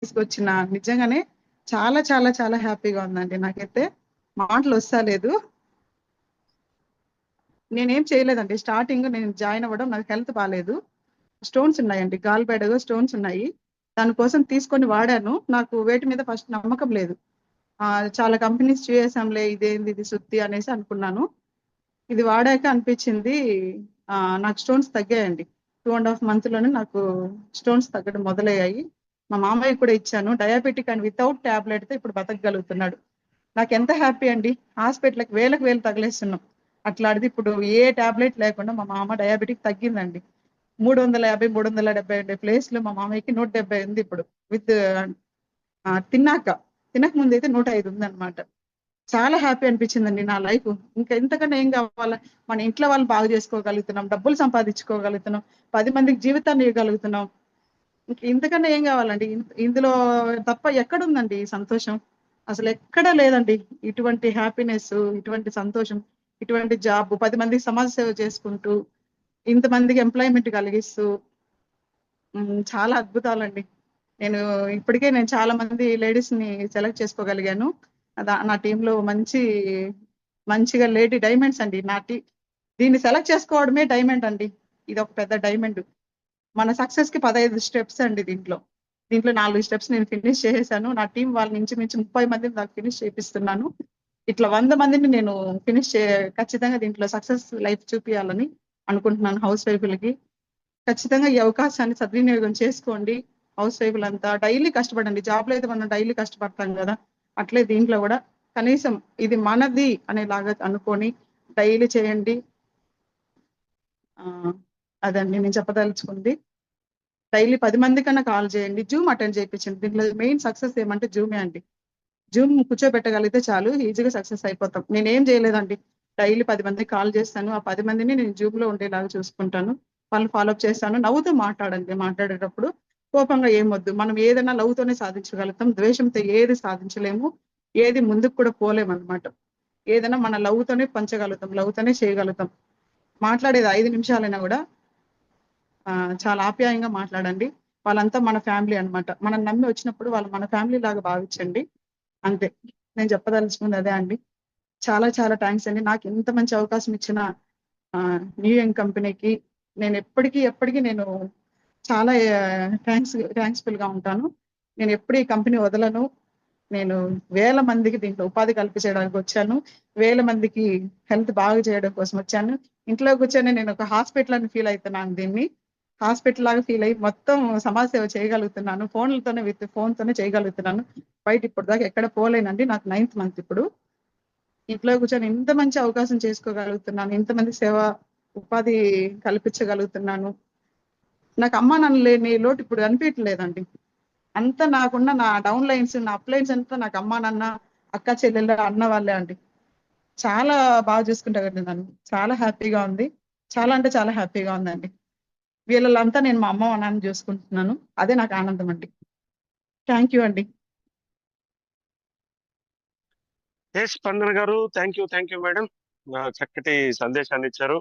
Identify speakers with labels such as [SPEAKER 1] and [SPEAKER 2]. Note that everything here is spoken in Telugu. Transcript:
[SPEAKER 1] తీసుకొచ్చిన నిజంగానే చాలా చాలా చాలా హ్యాపీగా ఉందండి. నాకైతే మాటలు వస్తలేదు. నేనేం చేయలేదండి. స్టార్టింగ్ నేను జాయిన్ అవ్వడం నాకు హెల్త్ బాలేదు. స్టోన్స్ ఉన్నాయండి. గాల్ బ్లాడర్‌లో స్టోన్స్ ఉన్నాయి. దానికోసం తీసుకొని వాడాను. నాకు వేటి మీద ఫస్ట్ నమ్మకం లేదు. చాలా కంపెనీస్ చేసాంలే, ఇదేంది ఇది సుత్తి అనేసి అనుకున్నాను. ఇది వాడాక అనిపించింది, నాకు స్టోన్స్ తగ్గాయండి. 2½ మంత్‌లోనే నాకు స్టోన్స్ తగ్గడం మొదలయ్యాయి. మా మామయ్యకి కూడా ఇచ్చాను. డయాబెటిక్ అండ్ వితౌట్ టాబ్లెట్‌తో ఇప్పుడు బతకగలుగుతున్నాడు. నాకెంత హ్యాపీ అండి. హాస్పిటల్‌కి వేలకు వేలు తగిలేస్తున్నాం. అట్లాంటిది ఇప్పుడు ఏ టాబ్లెట్ లేకుండా మా మామ డయాబెటిక్ తగ్గిందండి. 350, 372 ప్లేస్‌లో మా మామయ్యకి 170 ఉంది ఇప్పుడు. విత్ తిన్నాక. తినక ముందైతే 105 ఉందన్నమాట. చాలా హ్యాపీ అనిపించిందండి నా లైఫ్. ఇంకా ఇంతకన్నా ఏం కావాలా? మన ఇంట్లో వాళ్ళని బాగు చేసుకోగలుగుతున్నాం. డబ్బులు సంపాదించుకోగలుగుతున్నాం. 10 మందికి జీవితాన్ని ఇవ్వగలుగుతున్నాం. ఇంక ఇంతకన్నా ఏం కావాలండి? ఇందులో తప్ప ఎక్కడుందండి ఈ సంతోషం? అసలెక్కడా లేదండి. ఇటువంటి హ్యాపీనెస్సు, ఇటువంటి సంతోషం, ఇటువంటి జాబ్, 10 మందికి సమాజ సేవ చేసుకుంటూ, ఇంతమందికి ఎంప్లాయ్‌మెంట్ కలిగిస్తూ, చాలా అద్భుతాలండి. నేను చాలా మంది లేడీస్‌ని సెలెక్ట్ చేసుకోగలిగాను. నా టీమ్‌లో మంచిగా లేడీ డైమండ్స్ అండి. దీన్ని సెలెక్ట్ చేసుకోవడమే డైమండ్ అండి. ఇదొక పెద్ద డైమండ్. మన సక్సెస్‌కి 15 స్టెప్స్ అండి దీంట్లో. దీంట్లో 4 స్టెప్స్ నేను ఫినిష్ చేసేసాను. నా టీమ్ వాళ్ళని ఇంచుమించు 30 మందిని నాకు ఫినిష్ చేపిస్తున్నాను. ఇట్లా 100 మందిని నేను ఫినిష్ చే ఖచ్చితంగా దీంట్లో సక్సెస్ లైఫ్ చూపియాలని అనుకుంటున్నాను హౌస్ వైఫ్‌లకి. ఖచ్చితంగా ఈ అవకాశాన్ని సద్వినియోగం చేసుకోండి. హౌస్ వైఫ్‌లంతా డైలీ కష్టపడండి. జాబ్‌లో అయితే మనం డైలీ కష్టపడతాం గదా! అట్లే దీంట్లో గూడా కనీసం ఇది మనది అనేలాగా అనుకోని డైలీ చేయండి. అదండి నేను చెప్పదలుచుకుంది. డైలీ 10 మందికన్నా కాల్ చేయండి. జూమ్ అటెండ్ చేయించండి. దీంట్లో మెయిన్ సక్సెస్ ఏమంటే జూమే అండి. జూమ్ కూర్చోబెట్టగలిగితే చాలు, ఈజీగా సక్సెస్ అయిపోతాం. నేనేం చేయలేదండి. డైలీ 10 మందికి కాల్ చేస్తాను. ఆ 10 మందిని నేను జూమ్‌లో ఉండేలాగా చూసుకుంటాను. వాళ్ళని ఫాలోఅప్ చేస్తాను. నవ్వుతూ మాట్లాడండి. మాట్లాడేటప్పుడు కోపంగా ఏమొద్దు. మనం ఏదైనా లవ్‌తోనే సాధించగలుగుతాం. ద్వేషంతో ఏది సాధించలేము. ఏది ముందుకు కూడా పోలేమనమాట. ఏదైనా మన లవ్‌తోనే పంచగలుగుతాం. లవ్‌తోనే చేయగలుగుతాం. మాట్లాడేది 5 నిమిషాలైనా గూడా చాలా ఆప్యాయంగా మాట్లాడండి. వాళ్ళంతా మన ఫ్యామిలీ అన్నమాట. మనం నమ్మి వచ్చినప్పుడు వాళ్ళు మన ఫ్యామిలీ లాగా భావించండి. అంతే. నేను చెప్పదలుచుకుంది అదే అండి. చాలా చాలా థాంక్స్ అండి. నాకు ఇంత మంచి అవకాశం ఇచ్చిన న్యూ యంగ్ కంపెనీకి ఎప్పటికి నేను చాలా థాంక్స్‌ఫుల్‌గా ఉంటాను. నేను ఎప్పుడు ఈ కంపెనీ వదలను. నేను వేల మందికి దీంట్లో ఉపాధి కల్పించడానికి వచ్చాను. వేల మందికి హెల్త్ బాగు చేయడం కోసం వచ్చాను. ఇంట్లో కూర్చొని నేను ఒక హాస్పిటల్ అని ఫీల్ అయితున్నాను దీన్ని. హాస్పిటల్ లాగా ఫీల్ అయ్యి మొత్తం సమాజ సేవ చేయగలుగుతున్నాను. ఫోన్‌తోనే చేయగలుగుతున్నాను. బయట ఇప్పటిదాకా ఎక్కడ పోలేనండి. నాకు 9థ్ మంత్ ఇప్పుడు. ఇంట్లో కూర్చొని ఇంత మంచి అవకాశం చేసుకోగలుగుతున్నాను. ఇంతమంది ఉపాధి కల్పించగలుగుతున్నాను. నాకు అమ్మా నాన్న లేని లోటు ఇప్పుడు అనిపియట్లేదండి. అంతా నాకున్న నా డౌన్ లైన్స్, నా అప్ లైన్స్ అంతా నాకు అమ్మా, నాన్న, అక్క, చెల్లెళ్ళు, అన్న వాళ్ళే అండి. చాలా బాగా చూసుకుంటారండి నన్ను. చాలా హ్యాపీగా ఉంది. చాలా అంటే చాలా హ్యాపీగా ఉందండి. వీళ్ళలో అంతా నేను మా అమ్మ, మా నాన్నని చూసుకుంటున్నాను. అదే నాకు ఆనందం అండి. థాంక్ యూ అండి.
[SPEAKER 2] స్పందన గారు, థ్యాంక్ యూ మేడం. చక్కటి సందేశాన్ని ఇచ్చారు.